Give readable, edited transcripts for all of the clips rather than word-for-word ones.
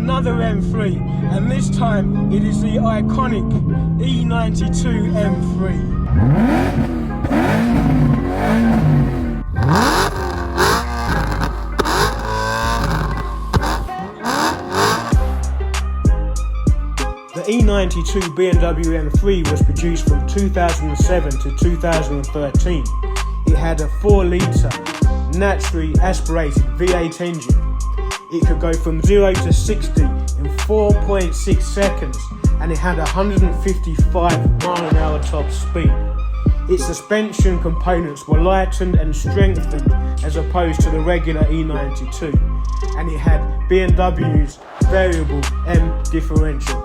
another M3, and this time it is the iconic E92 M3. The E92 BMW M3 was produced from 2007 to 2013. It had a 4-litre naturally aspirated V8 engine. It could go from 0 to 60 in 4.6 seconds, and it had 155-mile-an-hour top speed. Its suspension components were lightened and strengthened as opposed to the regular E92, and it had BMW's variable M differential.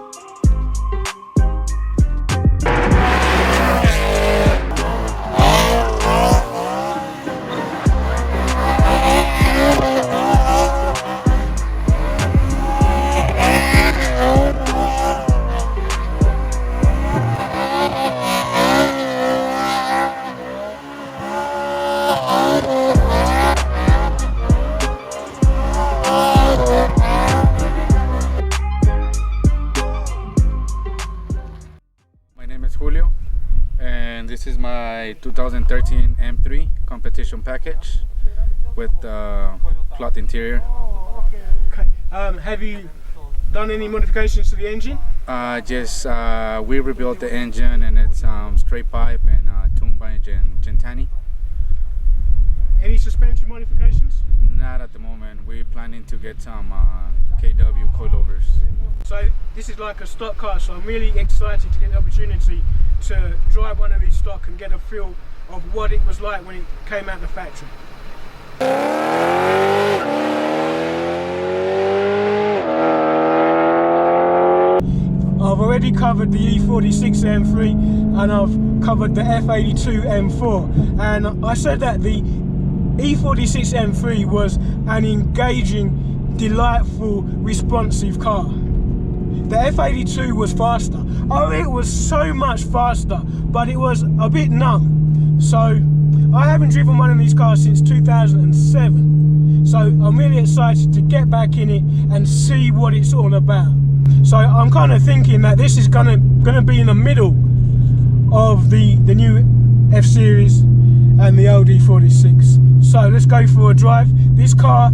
And this is my 2013 M3 Competition Package with cloth interior. Okay. Have you done any modifications to the engine? We rebuilt the engine, and it's straight pipe and tuned by Gentani. Any suspension modifications? Not at the moment. We're planning to get some KW coilovers. So this is like a stock car, so I'm really excited to get the opportunity to drive one of these stock and get a feel of what it was like when it came out of the factory. I've already covered the E46 M3 and I've covered the F82 M4, and I said that the E46 M3 was an engaging, delightful, responsive car. The F82 was faster. Oh, it was so much faster, but it was a bit numb. So I haven't driven one of these cars since 2007. So I'm really excited to get back in it and see what it's all about. So I'm kind of thinking that this is gonna be in the middle of the new F Series and the old E46. So let's go for a drive. This car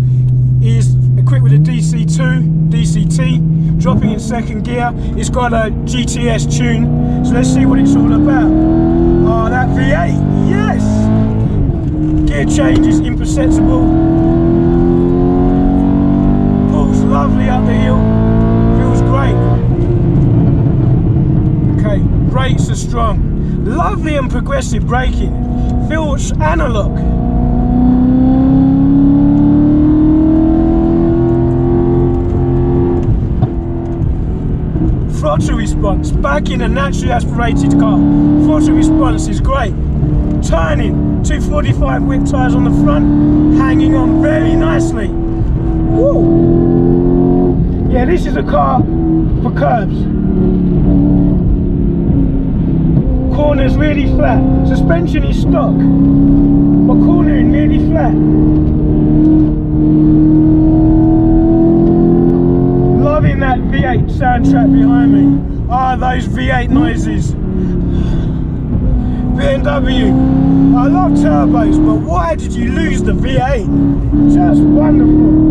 is equipped with a DC2 DCT, dropping in second gear. It's got a GTS tune, so let's see what it's all about. Oh, that V8, yes! Gear change is imperceptible. Pulls lovely up the hill, feels great. Okay, brakes are strong. Lovely and progressive braking, feels analog. Throttle response, back in a naturally aspirated car, throttle response is great. Turning, 245 whip tyres on the front, hanging on very nicely. Woo! Yeah, this is a car for curbs. Corners really flat, suspension is stock, but cornering really flat. Loving that V8 soundtrack behind me. Ah, those V8 noises. BMW, I love turbos, but why did you lose the V8? Just wonderful.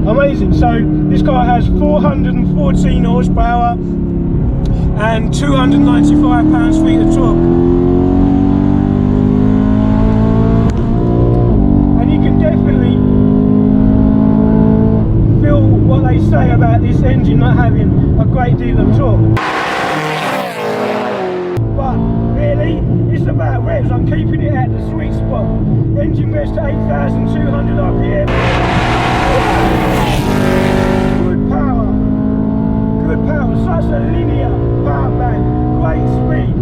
Amazing. So this car has 414 horsepower and 295 pounds-feet of torque. Say about this engine not having a great deal of torque, but really it's about revs. I'm keeping it at the sweet spot. Engine revs to 8,200 RPM. Good power, such a linear power band, great speed,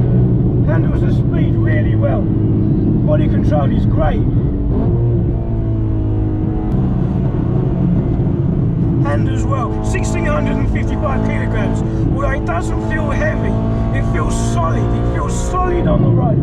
handles the speed really well, body control is great. And as well, 1,655 kilograms. Although it doesn't feel heavy, it feels solid. It feels solid on the road.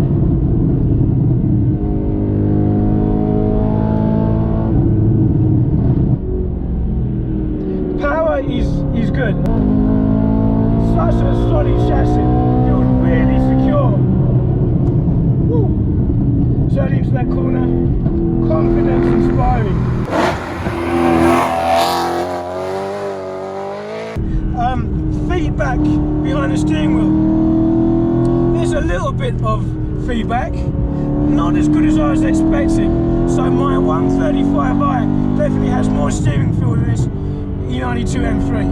bit of feedback. Not as good as I was expecting. So my 135i definitely has more steering feel than this E92 M3.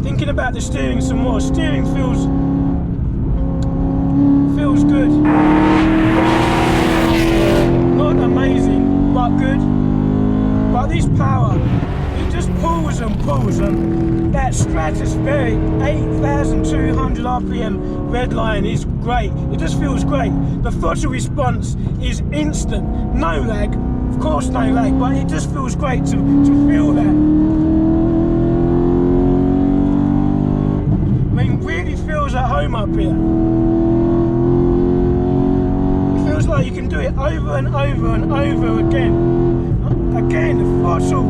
Thinking about the steering some more. Steering feels good. Not amazing, but good. But this power, it just pulls and pulls, and that stratospheric 8,200 RPM red line is great. It just feels great. The throttle response is instant. No lag, of course no lag, but it just feels great to feel that. I mean, really feels at home up here. Like you can do it over and over and over again. Again, the throttle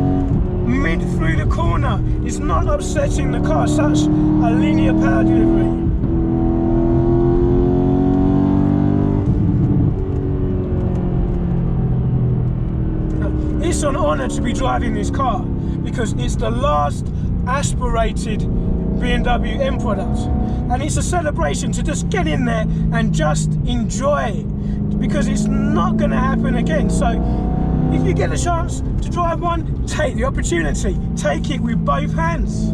mid through the corner is not upsetting the car. Such a linear power delivery. It's an honour to be driving this car because it's the last aspirated BMW M product, and it's a celebration to just get in there and just enjoy it, because it's not going to happen again. So if you get a chance to drive one, take the opportunity, take it with both hands.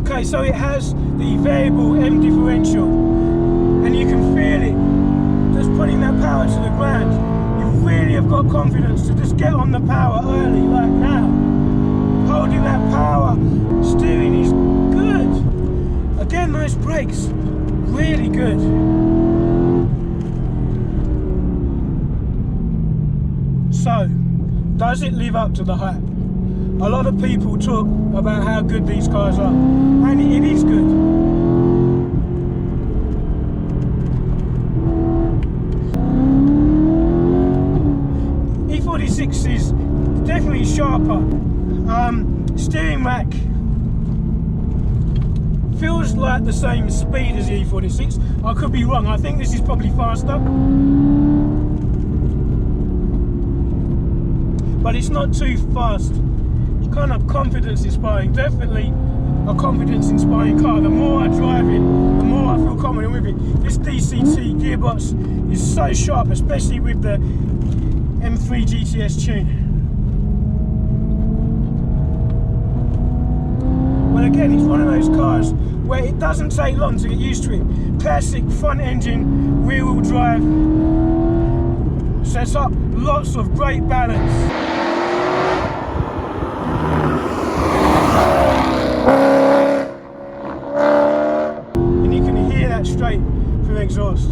Okay, so it has the variable M differential, and you can feel it just putting that power to the ground. You really have got confidence to just get on the power early, like now. Holding that power, steering is good. Again, those brakes, really good. So, does it live up to the hype? A lot of people talk about how good these cars are, and it is good. E46 is definitely sharper. Steering rack feels like the same speed as the E46. I could be wrong, I think this is probably faster. But it's not too fast. It's kind of confidence inspiring. Definitely a confidence inspiring car. The more I drive it, the more I feel confident with it. This DCT gearbox is so sharp, especially with the M3 GTS tune. Well, again, it's one of those cars where it doesn't take long to get used to it. Classic front engine, rear wheel drive, sets up lots of great balance. And you can hear that straight through exhaust.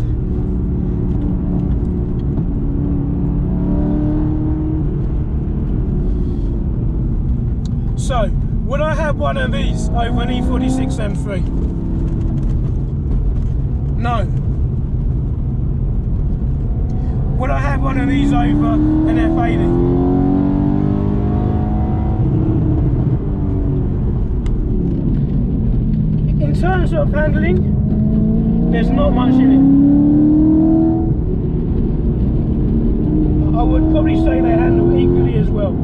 So, would I have one of these over an E46 M3? No. Would I have one of these over an F80? In terms of handling, there's not much in it. I would probably say they handle equally as well.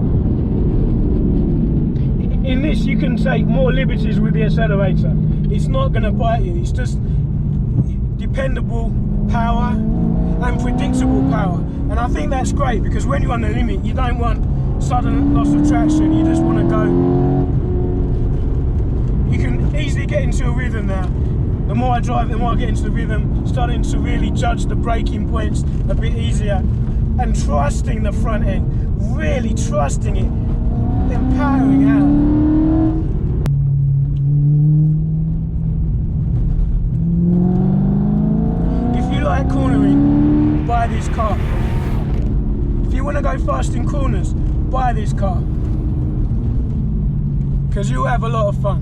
In this, you can take more liberties with the accelerator. It's not going to bite you. It's just dependable power and predictable power. And I think that's great, because when you're on the limit, you don't want sudden loss of traction. You just want to go. You can easily get into a rhythm now. The more I drive, the more I get into the rhythm, starting to really judge the braking points a bit easier, and trusting the front end, really trusting it. Empowering out. If you like cornering, buy this car. If you want to go fast in corners, buy this car, because you'll have a lot of fun.